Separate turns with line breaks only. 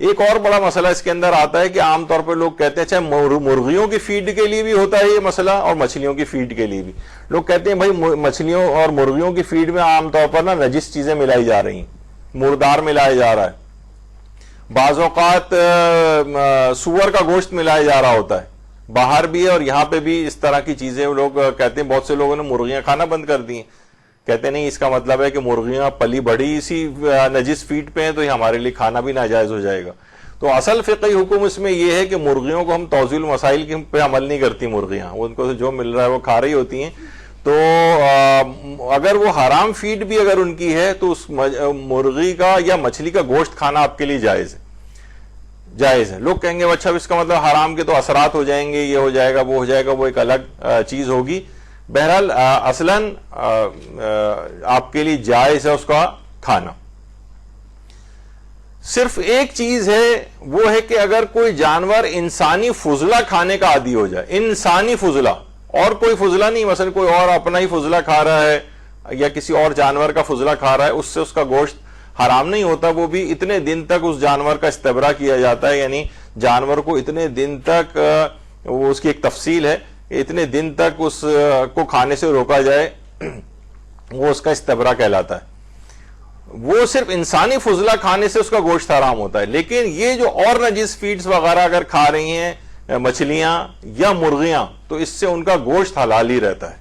ایک اور بڑا مسئلہ اس کے اندر آتا ہے کہ عام طور پر لوگ کہتے ہیں اچھا مرغیوں کی فیڈ کے لیے بھی ہوتا ہے یہ مسئلہ اور مچھلیوں کی فیڈ کے لیے بھی. لوگ کہتے ہیں بھائی مچھلیوں اور مرغیوں کی فیڈ میں عام طور پر نا نجس چیزیں ملائی جا رہی ہیں, مردار ملایا جا رہا ہے, بعض اوقات سور کا گوشت ملایا جا رہا ہوتا ہے, باہر بھی ہے اور یہاں پہ بھی اس طرح کی چیزیں لوگ کہتے ہیں. بہت سے لوگوں نے مرغیاں کھانا بند کر دی ہیں, کہتے نہیں اس کا مطلب ہے کہ مرغیاں پلی بڑی اسی نجس فیڈ پہ ہیں تو یہ ہمارے لیے کھانا بھی ناجائز ہو جائے گا. تو اصل فقہی حکم اس میں یہ ہے کہ مرغیوں کو ہم توزیع المسائل پہ عمل نہیں کرتی, مرغیاں ان کو جو مل رہا ہے وہ کھا رہی ہوتی ہیں. تو اگر وہ حرام فیڈ بھی اگر ان کی ہے تو اس مرغی کا یا مچھلی کا گوشت کھانا آپ کے لیے جائز ہے. لوگ کہیں گے اچھا اس کا مطلب حرام کے تو اثرات ہو جائیں گے, یہ ہو جائے گا وہ ہو جائے گا, وہ ایک الگ چیز ہوگی. بہرحال اصلاً آپ کے لیے جائز ہے اس کا کھانا. صرف ایک چیز ہے, وہ ہے کہ اگر کوئی جانور انسانی فضلہ کھانے کا عادی ہو جائے, انسانی فضلہ اور کوئی فضلہ نہیں, مثلا کوئی اور اپنا ہی فضلہ کھا رہا ہے یا کسی اور جانور کا فضلہ کھا رہا ہے, اس سے اس کا گوشت حرام نہیں ہوتا. وہ بھی اتنے دن تک اس جانور کا استبرا کیا جاتا ہے, یعنی جانور کو اتنے دن تک, وہ اس کی ایک تفصیل ہے, اتنے دن تک اس کو کھانے سے روکا جائے, وہ اس کا استبرا کہلاتا ہے. وہ صرف انسانی فضلہ کھانے سے اس کا گوشت حرام ہوتا ہے. لیکن یہ جو اور نجس فیڈز وغیرہ اگر کھا رہی ہیں مچھلیاں یا مرغیاں, تو اس سے ان کا گوشت حلال ہی رہتا ہے.